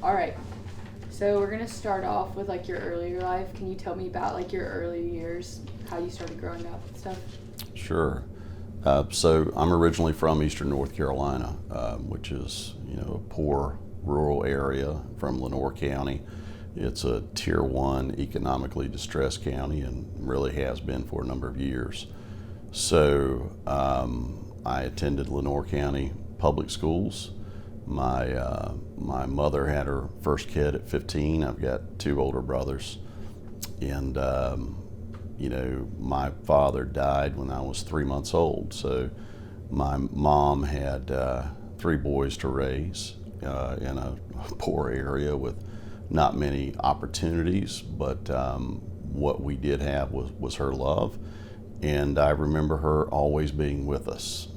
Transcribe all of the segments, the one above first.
All right. So we're gonna start off with like your earlier life. Can you tell me about like your early years, how you started growing up and stuff? Sure. So I'm originally from Eastern North Carolina, which is a poor rural area from Lenoir County. It's a Tier 1 economically distressed county and really has been for a number of years. So I attended Lenoir County public schools. My mother had her first kid at 15. I've got two older brothers, and my father died when I was 3 months old. So my mom had three boys to raise in a poor area with not many opportunities, but what we did have was her love. And I remember her always being with us.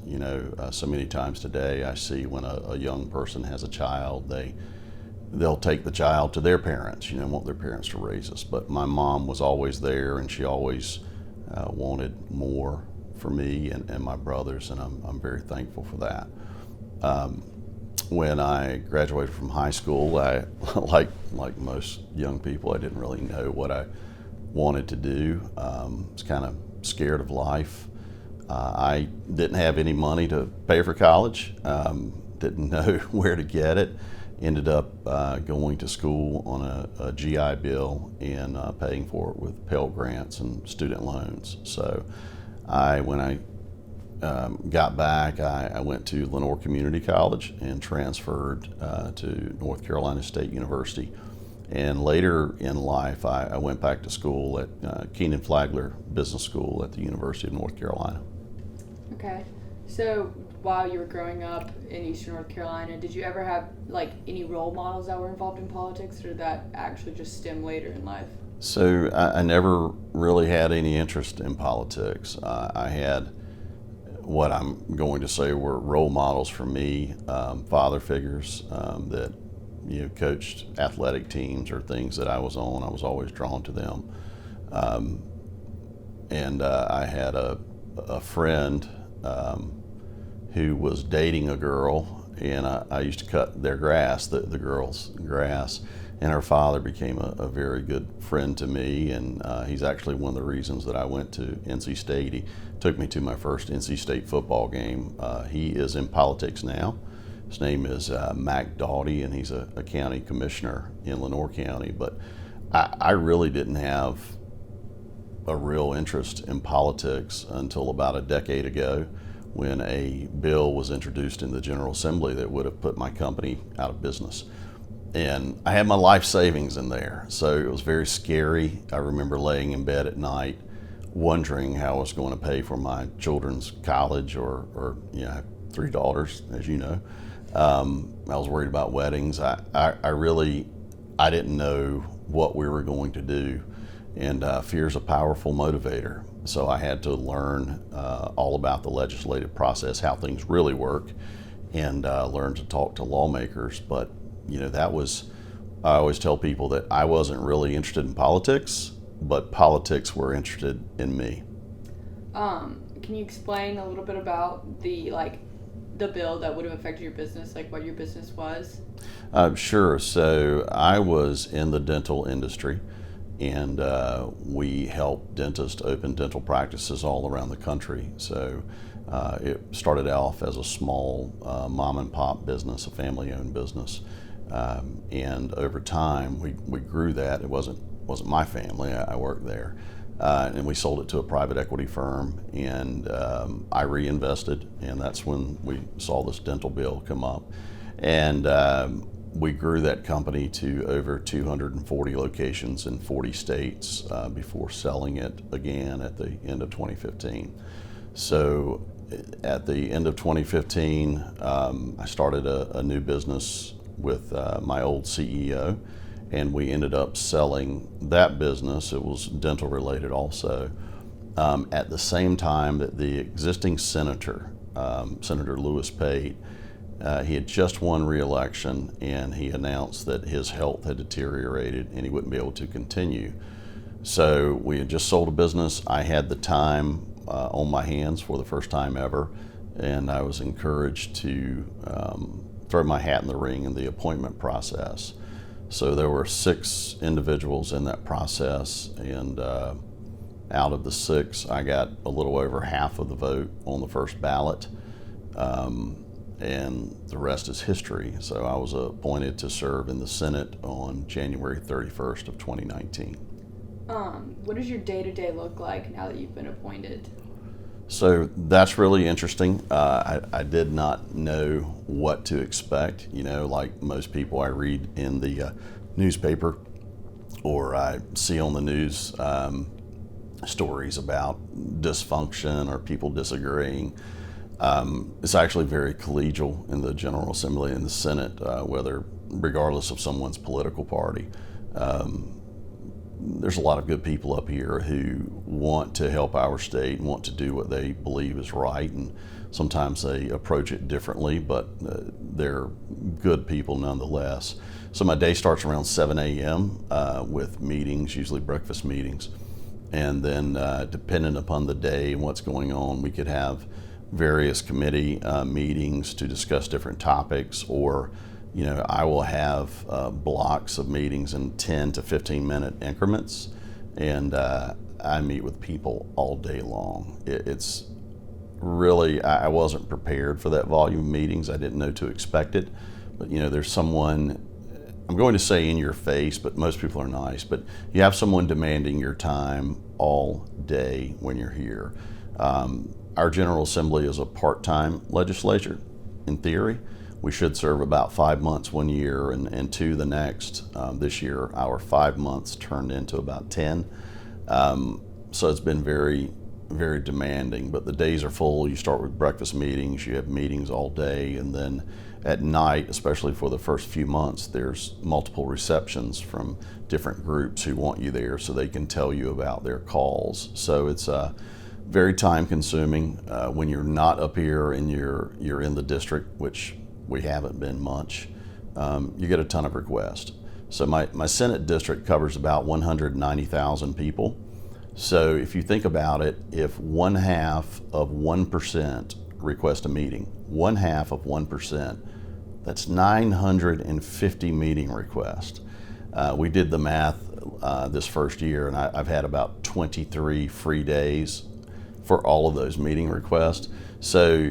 So many times today I see when a young person has a child, they'll take the child to their parents, want their parents to raise us. But my mom was always there, and she always wanted more for me and my brothers, and I'm very thankful for that. When I graduated from high school, I like most young people, I didn't really know what I wanted to do. Was kind of scared of life. I didn't have any money to pay for college. Didn't know where to get it. Ended up going to school on a GI Bill and paying for it with Pell Grants and student loans. So when I got back, I went to Lenoir Community College and transferred to North Carolina State University. And later in life, I went back to school at Keenan Flagler Business School at the University of North Carolina. Okay. So while you were growing up in Eastern North Carolina, did you ever have like any role models that were involved in politics, or did that actually just stem later in life? So I never really had any interest in politics. I had what I'm going to say were role models for me, father figures that coached athletic teams or things that I was on. I was always drawn to them. And I had a friend who was dating a girl, and I used to cut their grass, the girl's grass, and her father became a very good friend to me, and he's actually one of the reasons that I went to NC State. He took me to my first NC State football game. He is in politics now. His name is Mac Doughty, and he's a county commissioner in Lenoir County. But I really didn't have a real interest in politics until about a decade ago, when a bill was introduced in the General Assembly that would have put my company out of business. And I had my life savings in there, so it was very scary. I remember laying in bed at night wondering how I was going to pay for my children's college, or I have three daughters, as you know. I was worried about weddings. I didn't know what we were going to do, and fear is a powerful motivator. So I had to learn all about the legislative process, how things really work, and learn to talk to lawmakers. But I always tell people that I wasn't really interested in politics, but politics were interested in me. Can you explain a little bit about the bill that would have affected your business, like what your business was? Sure. So I was in the dental industry, and we helped dentists open dental practices all around the country. So it started off as a small mom and pop business, a family-owned business, and over time we grew that. It wasn't my family. I worked there. And we sold it to a private equity firm, and I reinvested, and that's when we saw this dental bill come up. And we grew that company to over 240 locations in 40 states before selling it again at the end of 2015. So at the end of 2015, I started a new business with my old CEO, and we ended up selling that business. It was dental related also, at the same time that the existing senator, Senator Lewis Pate, he had just won re-election, and he announced that his health had deteriorated and he wouldn't be able to continue. So we had just sold a business. I had the time on my hands for the first time ever, and I was encouraged to throw my hat in the ring in the appointment process. So there were 6 individuals in that process, and out of the 6, I got a little over half of the vote on the first ballot, and the rest is history. So I was appointed to serve in the Senate on January 31st of 2019. What does your day-to-day look like now that you've been appointed? So that's really interesting. I did not know what to expect. You know, like most people, I read in the newspaper or I see on the news stories about dysfunction or people disagreeing. It's actually very collegial in the General Assembly and the Senate, regardless of someone's political party. There's a lot of good people up here who want to help our state and want to do what they believe is right, and sometimes they approach it differently, but they're good people nonetheless. So my day starts around 7 a.m. With meetings, usually breakfast meetings, and then depending upon the day and what's going on, we could have various committee meetings to discuss different topics, or I will have blocks of meetings in 10 to 15 minute increments, and I meet with people all day long. It's really, I wasn't prepared for that volume of meetings. I didn't know to expect it, but there's someone, I'm going to say in your face, but most people are nice, but you have someone demanding your time all day when you're here. Our General Assembly is a part-time legislature in theory. We should serve about 5 months one year and 2 the next. This year, our 5 months turned into about 10. So it's been very, very demanding, but the days are full. You start with breakfast meetings, you have meetings all day, and then at night, especially for the first few months, there's multiple receptions from different groups who want you there so they can tell you about their calls. So it's very time consuming. When you're not up here and you're in the district, which we haven't been much, you get a ton of requests. So my Senate district covers about 190,000 people. So if you think about it, if 1/2 of 1% request a meeting, 1/2 of 1%, that's 950 meeting requests. We did the math this first year, and I've had about 23 free days for all of those meeting requests. So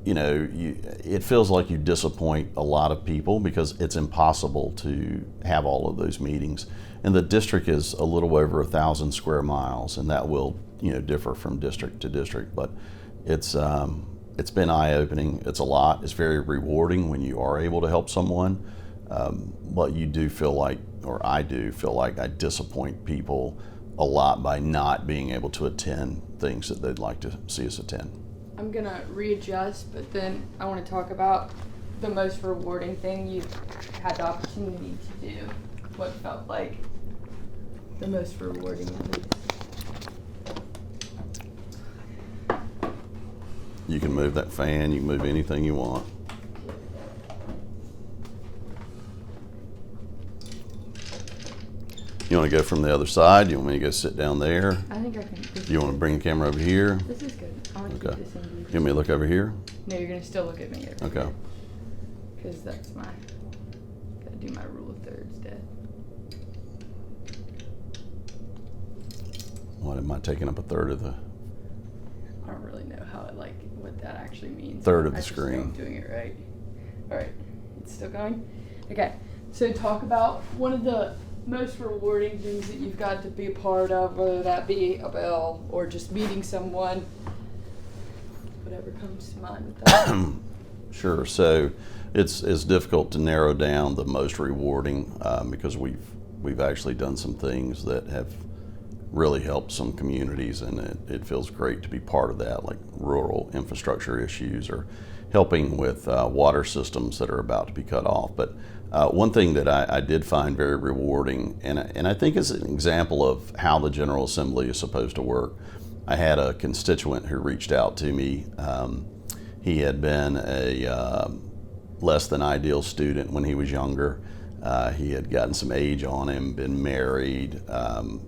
it feels like you disappoint a lot of people because it's impossible to have all of those meetings. And the district is a little over 1,000 square miles, and that will differ from district to district. But it's been eye-opening. It's a lot. It's very rewarding when you are able to help someone. But you do feel like, or I do feel like, I disappoint people a lot by not being able to attend things that they'd like to see us attend. I'm gonna readjust, but then I want to talk about the most rewarding thing you've had the opportunity to do. What felt like the most rewarding, at least. You can move that fan, you can move anything you want. You want to go from the other side? You want me to go sit down there? I think I can. You want to bring the camera over here? This is good. I want to Okay. keep this in view. You want me to look over here? No, you're gonna still look at me. Okay. Because that's my. Gotta do my rule of thirds, Dad. What, am I taking up a third of the I don't really know what that actually means. third of the I just know screen? I'm doing it right. All right, it's still going. Okay, so talk about one of the most rewarding things that you've got to be a part of, whether that be a bill or just meeting someone. Whatever comes to mind with that. Sure. So it's difficult to narrow down the most rewarding because we've actually done some things that have really helped some communities, and it feels great to be part of that, like rural infrastructure issues or helping with water systems that are about to be cut off. But one thing that I did find very rewarding, and I think is an example of how the General Assembly is supposed to work. I had a constituent who reached out to me. He had been a less than ideal student when he was younger. He had gotten some age on him, been married.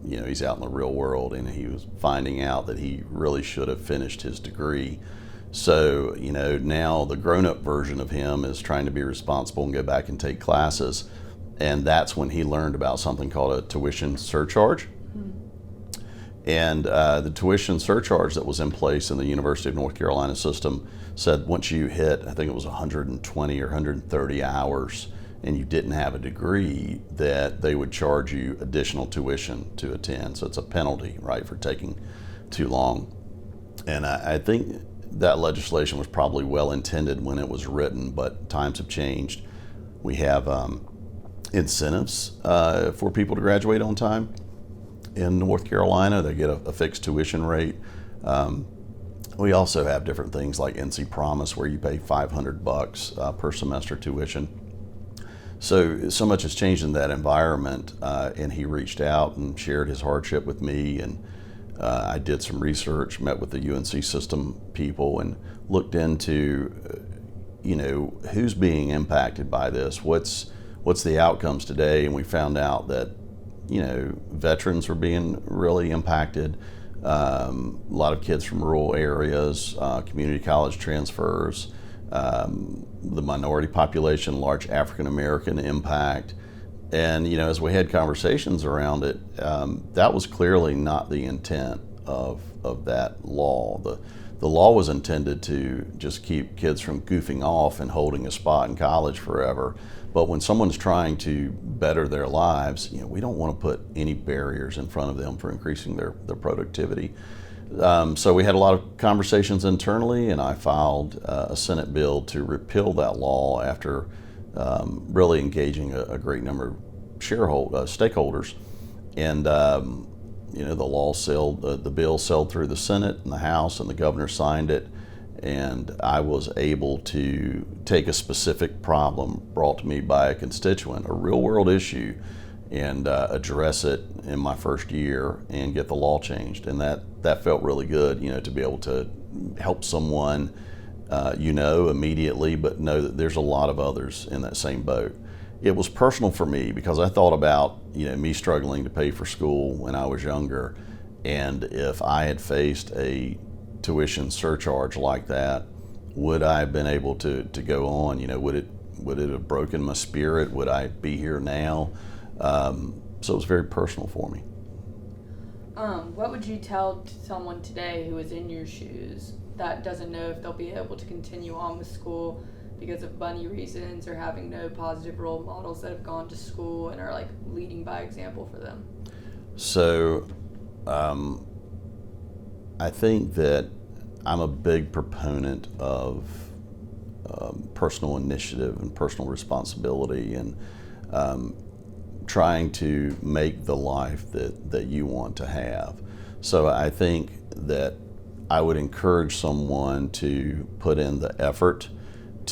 He's out in the real world, and he was finding out that he really should have finished his degree. So, now the grown-up version of him is trying to be responsible and go back and take classes. and that's when he learned about something called a tuition surcharge. And the tuition surcharge that was in place in the University of North Carolina system said once you hit, I think it was 120 or 130 hours, and you didn't have a degree, that they would charge you additional tuition to attend. So it's a penalty, right, for taking too long. And I think that legislation was probably well intended when it was written, but times have changed. We have incentives for people to graduate on time. In North Carolina, they get a fixed tuition rate. We also have different things like NC Promise, where you pay $500 per semester tuition. So much has changed in that environment, and he reached out and shared his hardship with me, and I did some research, met with the UNC system people, and looked into, who's being impacted by this. What's the outcomes today? And we found out that veterans were being really impacted. A lot of kids from rural areas, community college transfers, the minority population, large African American impact. And as we had conversations around it, that was clearly not the intent of that law. The law was intended to just keep kids from goofing off and holding a spot in college forever. But when someone's trying to better their lives, we don't want to put any barriers in front of them for increasing their productivity. So we had a lot of conversations internally, and I filed a Senate bill to repeal that law after really engaging a great number of stakeholders. And the bill sailed through the Senate and the House, and the governor signed it. And I was able to take a specific problem brought to me by a constituent, a real world issue, and address it in my first year and get the law changed. And that felt really good, to be able to help someone, immediately, but know that there's a lot of others in that same boat. It was personal for me because I thought about, me struggling to pay for school when I was younger. And if I had faced a tuition surcharge like that, would I have been able to go on? Would it have broken my spirit? Would I be here now? So it was very personal for me. What would you tell someone today who is in your shoes that doesn't know if they'll be able to continue on with school because of money reasons or having no positive role models that have gone to school and are leading by example for them? So I think that I'm a big proponent of personal initiative and personal responsibility, and trying to make the life that you want to have. So I think that I would encourage someone to put in the effort.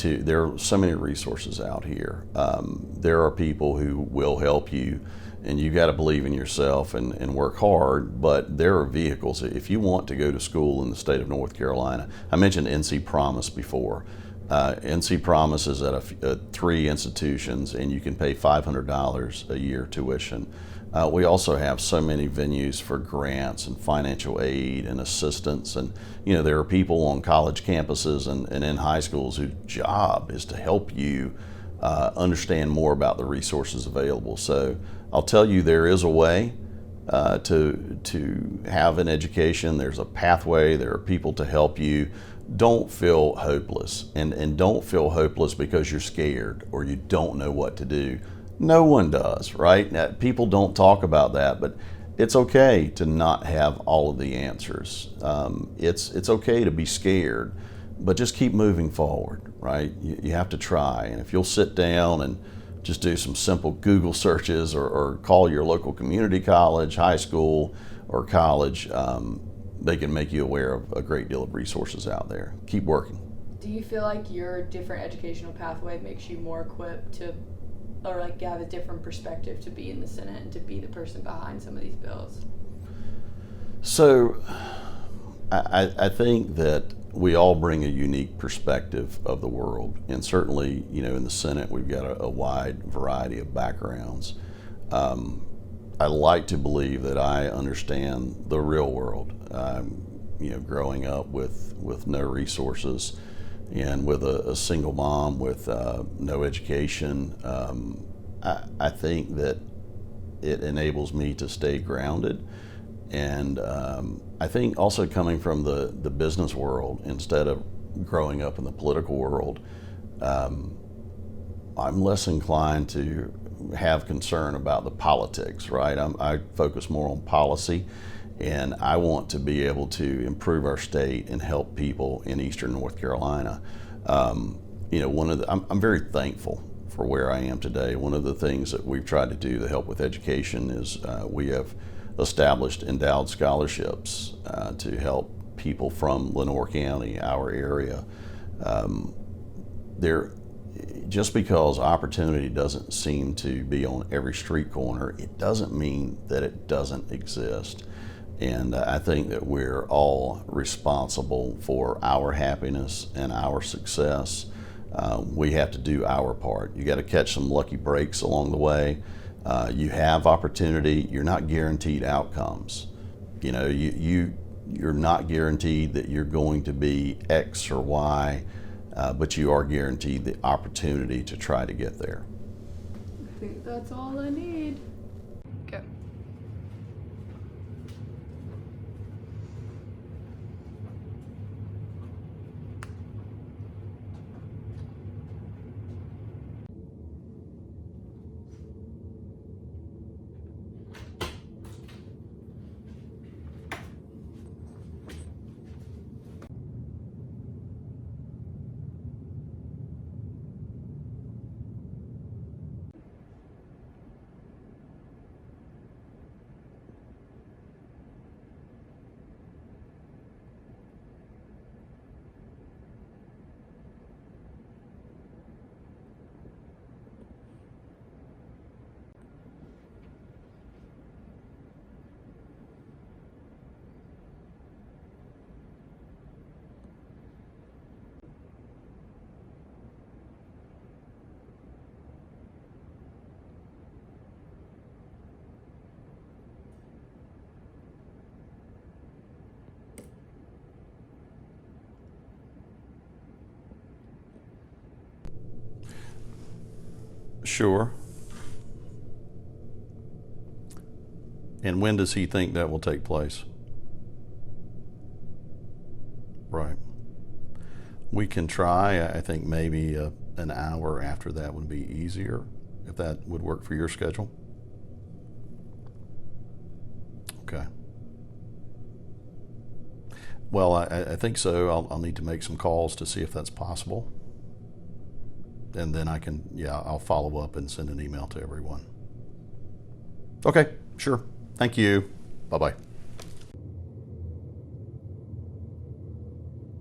There are so many resources out here. There are people who will help you, and you got to believe in yourself and work hard, but there are vehicles. If you want to go to school in the state of North Carolina, I mentioned NC Promise before. NC Promise is at 3 institutions, and you can pay $500 a year tuition. We also have so many venues for grants and financial aid and assistance, and there are people on college campuses and in high schools whose job is to help you understand more about the resources available. So I'll tell you, there is a way to have an education. There's a pathway. There are people to help you. Don't feel hopeless, and don't feel hopeless because you're scared or you don't know what to do. No one does, right? Now, people don't talk about that, but it's okay to not have all of the answers. It's okay to be scared, but just keep moving forward, right? You have to try, and if you'll sit down and just do some simple Google searches or call your local community college, high school, or college, they can make you aware of a great deal of resources out there. Keep working. Do you feel like your different educational pathway makes you more equipped to, or have a different perspective to be in the Senate and to be the person behind some of these bills? So I think that we all bring a unique perspective of the world, and certainly, in the Senate, we've got a wide variety of backgrounds. I like to believe that I understand the real world. Growing up with no resources and with a single mom with no education, I think that it enables me to stay grounded. And I think also coming from the business world instead of growing up in the political world, I'm less inclined to have concern about the politics, right? I focus more on policy, and I want to be able to improve our state and help people in Eastern North Carolina. I'm very thankful for where I am today. One of the things that we've tried to do to help with education is we have established endowed scholarships to help people from Lenoir County, our area. Just because opportunity doesn't seem to be on every street corner, it doesn't mean that it doesn't exist. And I think that we're all responsible for our happiness and our success. We have to do our part. You got to catch some lucky breaks along the way. You have opportunity. You're not guaranteed outcomes. You're not guaranteed that you're going to be X or Y, but you are guaranteed the opportunity to try to get there. I think that's all I need. Okay. Sure. And when does he think that will take place? Right. We can try. I think maybe an hour after that would be easier, if that would work for your schedule. Okay. Well, I think so. I'll need to make some calls to see if that's possible. And then I'll follow up and send an email to everyone. Okay, sure. Thank you. Bye-bye.